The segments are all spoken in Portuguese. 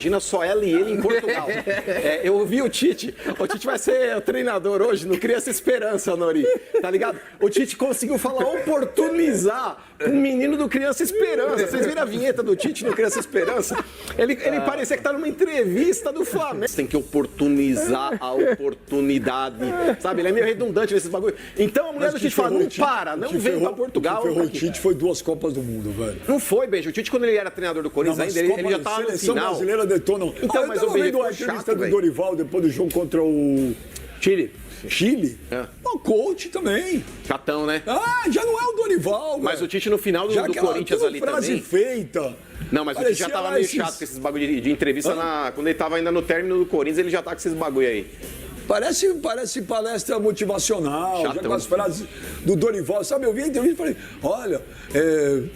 Imagina só ela e ele em Portugal. Eu ouvi o Tite vai ser o treinador hoje, não cria essa esperança, Nori, tá ligado? O Tite conseguiu falar, oportunizar um menino do Criança Esperança. Vocês viram a vinheta do Tite no Criança Esperança? Ele parecia que tá numa entrevista do Flamengo. Você tem que oportunizar a oportunidade, sabe? Ele é meio redundante nesses bagulho. Então a mulher do Tite fala, não para, não vem pra Portugal. O Tite foi 2 Copas do Mundo, velho. Não foi, Beijo. O Tite, quando ele era treinador do Corinthians, ainda ele já tava no final. Brasileira detonam. Então, mas eu vi a entrevista do Dorival depois do jogo contra o Chile? É. O coach também. Chatão, né? Já não é o Dorival. Mas velho. O Tite no final do Corinthians ali frase também. feita. Não, mas o Tite já tava meio chato com esses bagulho de entrevista quando ele tava ainda no término do Corinthians, ele já tá com esses bagulho aí. Parece palestra motivacional, já com as frases do Dorival. Sabe, eu vi a entrevista e falei, olha,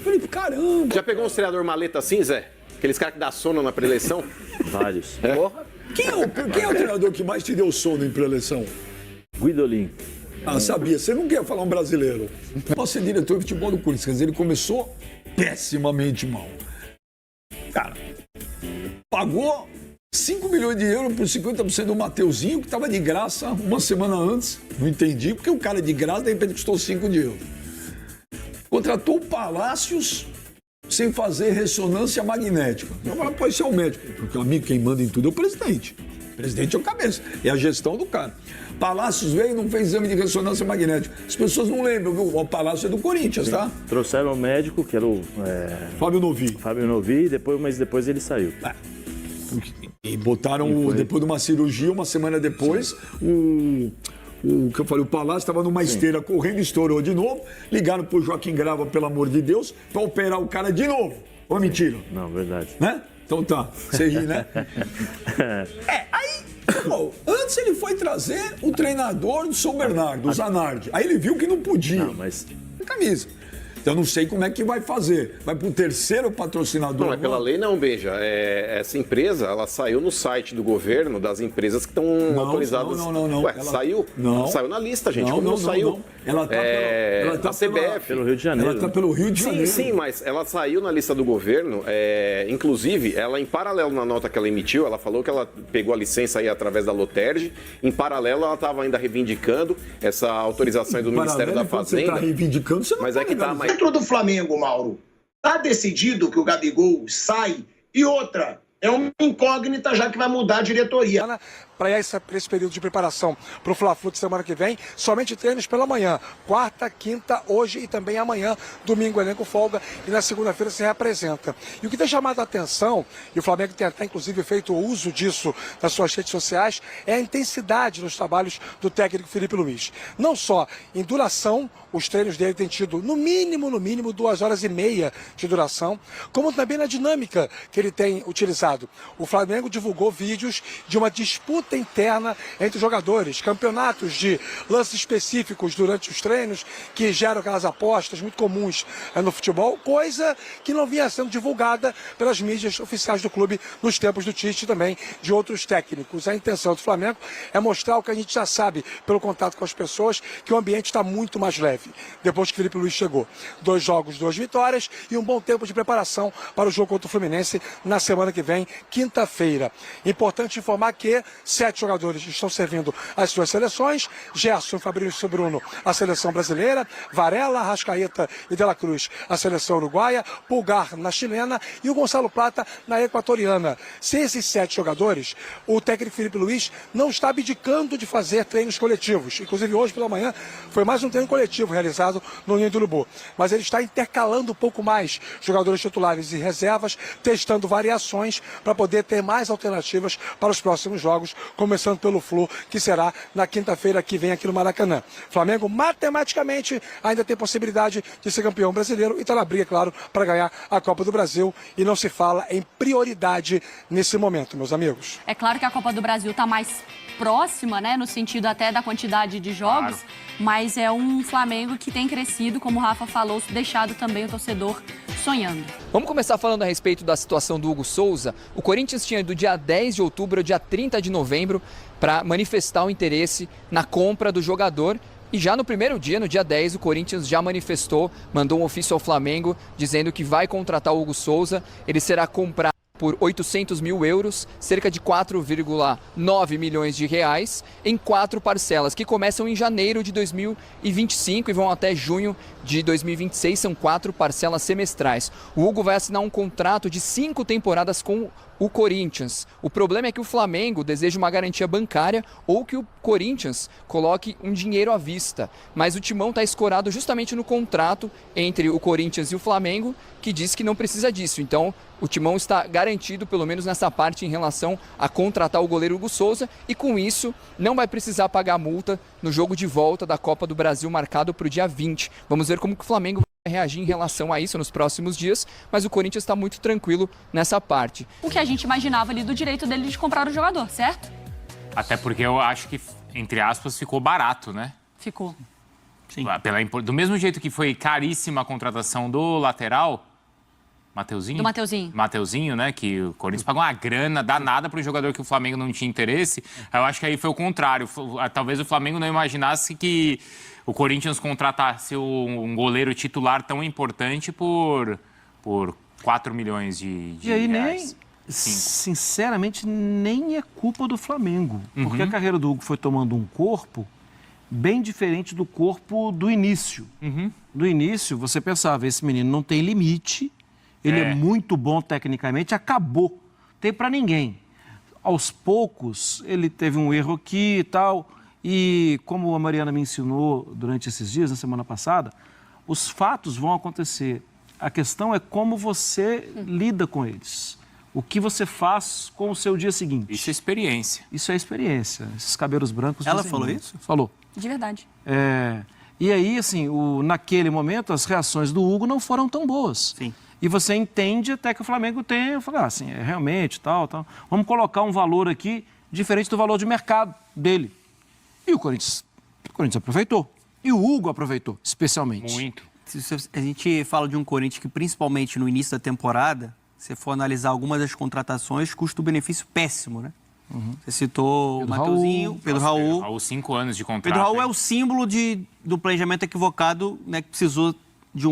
falei, caramba. Já pegou um treinador maleta assim, Zé? Aqueles caras que dá sono na pré-eleição? Vários. Quem é o treinador que mais te deu sono em pré-eleição? Guidolin. Sabia. Você não quer falar um brasileiro. Posso ser diretor de futebol do Corinthians. Quer dizer, ele começou pessimamente mal. Cara, pagou 5 milhões de euros por 50% do Mateuzinho, que estava de graça uma semana antes. Não entendi, porque o cara de graça, de repente, custou 5 de euros. Contratou o Palácios sem fazer ressonância magnética. Eu falo, pode ser o médico, porque o amigo quem manda em tudo é o presidente. O presidente é o cabeça, é a gestão do cara. Palácios veio e não fez exame de ressonância magnética. As pessoas não lembram, viu? O Palácio é do Corinthians, tá? Trouxeram o médico, que era o Fábio Novi, mas depois ele saiu. E botaram, depois de uma cirurgia, uma semana depois, o que eu falei, o Palácio estava numa esteira correndo, estourou de novo. Ligaram pro Joaquim Grava, pelo amor de Deus, para operar o cara de novo. Ou mentira? Não, verdade. Né? Então tá, você ri, né? Antes ele foi trazer o treinador do São Bernardo, o Zanardi. Aí ele viu que não podia. Não, mas... Camisa. Então eu não sei como é que vai fazer. Vai pro terceiro patrocinador. Não, é pela lei não, Beija. Essa empresa, ela saiu no site do governo das empresas que estão autorizadas. Não. Ué, ela... saiu? Não. Saiu na lista, gente. Como não saiu? Ela tá na CBF. Pelo Rio de Janeiro. Ela tá pelo Rio de Janeiro. Sim, mas ela saiu na lista do governo. Inclusive, ela em paralelo na nota que ela emitiu, ela falou que ela pegou a licença aí através da Loterge. Em paralelo, ela estava ainda reivindicando essa autorização aí do Ministério da Fazenda. Você tá reivindicando, você não mas é que tá mais... Dentro do Flamengo, Mauro, tá decidido que o Gabigol sai e outra, é uma incógnita já que vai mudar a diretoria. Para esse período de preparação para o Fla-Flu de semana que vem, somente treinos pela manhã, quarta, quinta, hoje e também amanhã, domingo elenco folga e na segunda-feira se reapresenta. E o que tem chamado a atenção, e o Flamengo tem até inclusive feito uso disso nas suas redes sociais, é a intensidade nos trabalhos do técnico Felipe Luiz. Não só em duração, os treinos dele têm tido no mínimo 2 horas e meia de duração, como também na dinâmica que ele tem utilizado. O Flamengo divulgou vídeos de uma disputa interna entre os jogadores, campeonatos de lances específicos durante os treinos que geram aquelas apostas muito comuns no futebol, coisa que não vinha sendo divulgada pelas mídias oficiais do clube nos tempos do Tite e também de outros técnicos. A intenção do Flamengo é mostrar o que a gente já sabe pelo contato com as pessoas, que o ambiente está muito mais leve depois que Felipe Luiz chegou. 2 jogos, 2 vitórias e um bom tempo de preparação para o jogo contra o Fluminense na semana que vem, quinta-feira. Importante informar que 7 jogadores estão servindo as suas seleções: Gerson, Fabrício Bruno, a seleção brasileira; Varela, Arrascaeta e De La Cruz, a seleção uruguaia; Pulgar na chilena e o Gonçalo Plata na equatoriana. Se esses 7 jogadores, o técnico Felipe Luiz não está abdicando de fazer treinos coletivos. Inclusive hoje pela manhã foi mais um treino coletivo realizado no Ninho do Urubu. Mas ele está intercalando um pouco mais jogadores titulares e reservas, testando variações para poder ter mais alternativas para os próximos jogos, começando pelo Flu, que será na quinta-feira que vem aqui no Maracanã. Flamengo, matematicamente, ainda tem possibilidade de ser campeão brasileiro e está na briga, claro, para ganhar a Copa do Brasil. E não se fala em prioridade nesse momento, meus amigos. É claro que a Copa do Brasil está mais próxima, né, no sentido até da quantidade de jogos, mas é um Flamengo que tem crescido, como o Rafa falou, deixado também o torcedor sonhando. Vamos começar falando a respeito da situação do Hugo Souza. O Corinthians tinha do dia 10 de outubro ao dia 30 de novembro para manifestar o interesse na compra do jogador. E já no primeiro dia, no dia 10, o Corinthians já manifestou, mandou um ofício ao Flamengo dizendo que vai contratar o Hugo Souza. Ele será comprado por 800 mil euros, cerca de 4,9 milhões de reais, em 4 parcelas, que começam em janeiro de 2025 e vão até junho de 2026. São 4 parcelas semestrais. O Hugo vai assinar um contrato de 5 temporadas com o Corinthians. O problema é que o Flamengo deseja uma garantia bancária ou que o Corinthians coloque um dinheiro à vista. Mas o Timão está escorado justamente no contrato entre o Corinthians e o Flamengo, que diz que não precisa disso. Então, o Timão está garantido, pelo menos nessa parte, em relação a contratar o goleiro Hugo Souza, e com isso não vai precisar pagar multa no jogo de volta da Copa do Brasil marcado para o dia 20. Vamos ver como que o Flamengo vai reagir em relação a isso nos próximos dias, mas o Corinthians está muito tranquilo nessa parte. O que a gente imaginava ali do direito dele de comprar o jogador, certo? Até porque eu acho que, entre aspas, ficou barato, né? Ficou. Sim. Do mesmo jeito que foi caríssima a contratação do lateral, Mateuzinho? Do Mateuzinho. Mateuzinho, né? Que o Corinthians pagou uma grana danada para um jogador que o Flamengo não tinha interesse. Eu acho que aí foi o contrário. Talvez o Flamengo não imaginasse que o Corinthians contratasse um goleiro titular tão importante por 4 milhões de e aí reais. Sinceramente, nem é culpa do Flamengo. Porque a carreira do Hugo foi tomando um corpo bem diferente do corpo do início. Do início, você pensava, esse menino não tem limite, ele é muito bom tecnicamente, acabou. Tem pra ninguém. Aos poucos, ele teve um erro aqui e tal, e como a Mariana me ensinou durante esses dias, na semana passada, os fatos vão acontecer. A questão é como você lida com eles. O que você faz com o seu dia seguinte. Isso é experiência. Isso é experiência. Esses cabelos brancos... Ela falou isso? Falou. De verdade. E aí, assim, naquele momento, as reações do Hugo não foram tão boas. Sim. E você entende até que o Flamengo tem... Eu falei, assim, realmente, tal. Vamos colocar um valor aqui diferente do valor de mercado dele. E o Corinthians aproveitou. E o Hugo aproveitou, especialmente. Muito. A gente fala de um Corinthians que, principalmente no início da temporada, se for analisar algumas das contratações, custo-benefício péssimo, né? Você citou o Mateuzinho, Pedro Raul. Pedro Raul, 5 anos de contrato. Pedro Raul é o símbolo do planejamento equivocado, né, que precisou de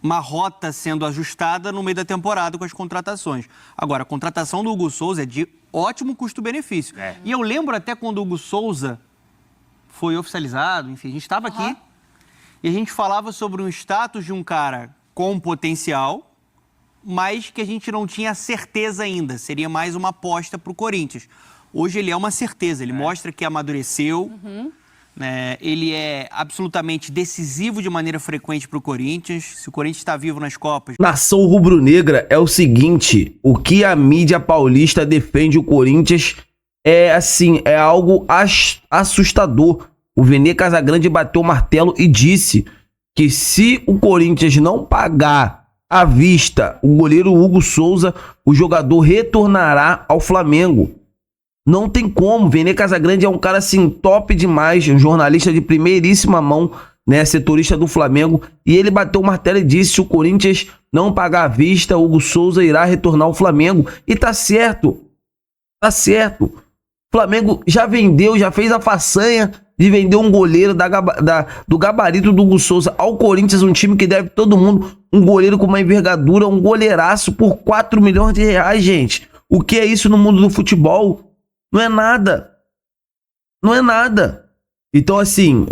uma rota sendo ajustada no meio da temporada com as contratações. Agora, a contratação do Hugo Souza é de ótimo custo-benefício. E eu lembro até quando o Hugo Souza foi oficializado, enfim, a gente estava aqui e a gente falava sobre um status de um cara com potencial, mas que a gente não tinha certeza ainda. Seria mais uma aposta para o Corinthians. Hoje ele é uma certeza, ele mostra que amadureceu, né? Ele é absolutamente decisivo de maneira frequente para o Corinthians. Se o Corinthians está vivo nas Copas... Nação rubro-negra é o seguinte, o que a mídia paulista defende o Corinthians é assim, é algo assustador. O Vene Casagrande bateu o martelo e disse que se o Corinthians não pagar à vista o goleiro Hugo Souza, o jogador retornará ao Flamengo. Não tem como. Vene Casagrande é um cara assim top demais, um jornalista de primeiríssima mão, né, setorista do Flamengo, e ele bateu o martelo e disse: se o Corinthians não pagar à vista, o Hugo Souza irá retornar ao Flamengo. E tá certo. Tá certo. O Flamengo já vendeu, já fez a façanha de vender um goleiro do gabarito do Hugo Souza ao Corinthians, um time que deve todo mundo, um goleiro com uma envergadura, um goleiraço por 4 milhões de reais, gente. O que é isso no mundo do futebol? Não é nada. Não é nada. Então, assim,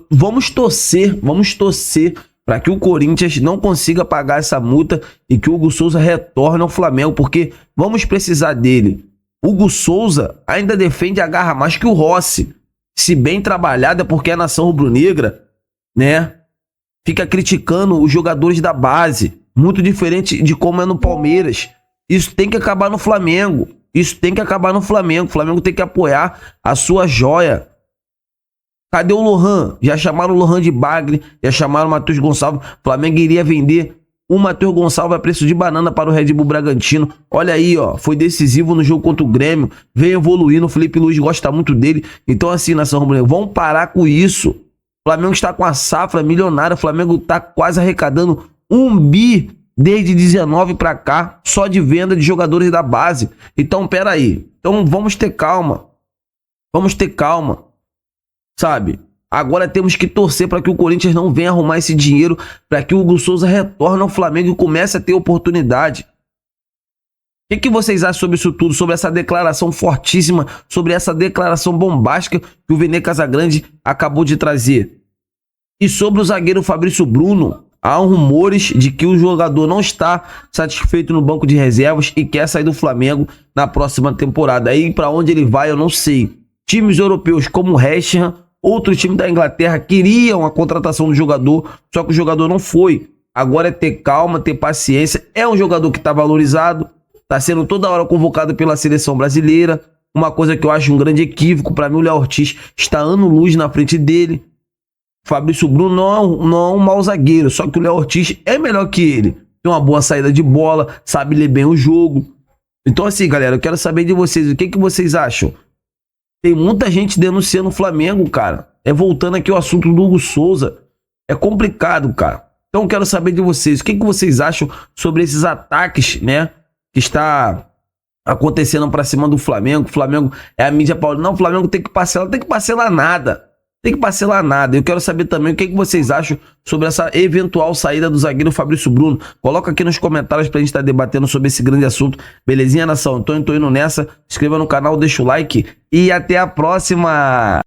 vamos torcer para que o Corinthians não consiga pagar essa multa e que o Hugo Souza retorne ao Flamengo, porque vamos precisar dele. Hugo Souza ainda defende a garra mais que o Rossi. Se bem trabalhado é porque a nação rubro-negra, né, fica criticando os jogadores da base. Muito diferente de como é no Palmeiras. Isso tem que acabar no Flamengo. Isso tem que acabar no Flamengo. O Flamengo tem que apoiar a sua joia. Cadê o Lohan? Já chamaram o Lohan de bagre, já chamaram o Matheus Gonçalves. O Flamengo iria vender o Matheus Gonçalves a preço de banana para o Red Bull Bragantino. Olha aí, ó, foi decisivo no jogo contra o Grêmio, vem evoluindo, o Felipe Luiz gosta muito dele. Então assim, nação rubro-negra, vamos parar com isso. O Flamengo está com a safra milionária, o Flamengo está quase arrecadando 1 bi desde 19 para cá, só de venda de jogadores da base. Então, pera aí. Então vamos ter calma. Vamos ter calma. Sabe? Agora temos que torcer para que o Corinthians não venha arrumar esse dinheiro, para que o Hugo Souza retorne ao Flamengo e comece a ter oportunidade. que vocês acham sobre isso tudo, sobre essa declaração fortíssima, sobre essa declaração bombástica que o Vene Casagrande acabou de trazer? E sobre o zagueiro Fabrício Bruno, há rumores de que o jogador não está satisfeito no banco de reservas e quer sair do Flamengo na próxima temporada. Aí para onde ele vai eu não sei. Times europeus como o West Ham, outro time da Inglaterra queriam a contratação do jogador, só que o jogador não foi. Agora é ter calma, ter paciência. É um jogador que está valorizado, está sendo toda hora convocado pela seleção brasileira. Uma coisa que eu acho um grande equívoco, para mim o Léo Ortiz está ano-luz na frente dele. Fabrício Bruno não é um mau zagueiro, só que o Léo Ortiz é melhor que ele. Tem uma boa saída de bola, sabe ler bem o jogo. Então assim, galera, eu quero saber de vocês, o que vocês acham? Tem muita gente denunciando o Flamengo, cara. Voltando aqui ao assunto do Hugo Souza. É complicado, cara. Então eu quero saber de vocês, o que vocês acham sobre esses ataques, né, que está acontecendo para cima do Flamengo. O Flamengo é a mídia paulista. Não, o Flamengo tem que parcelar nada. Tem que parcelar nada. Eu quero saber também o que vocês acham sobre essa eventual saída do zagueiro Fabrício Bruno. Coloca aqui nos comentários pra gente estar debatendo sobre esse grande assunto. Belezinha, nação? Então eu tô indo nessa. Se inscreva no canal, deixa o like e até a próxima!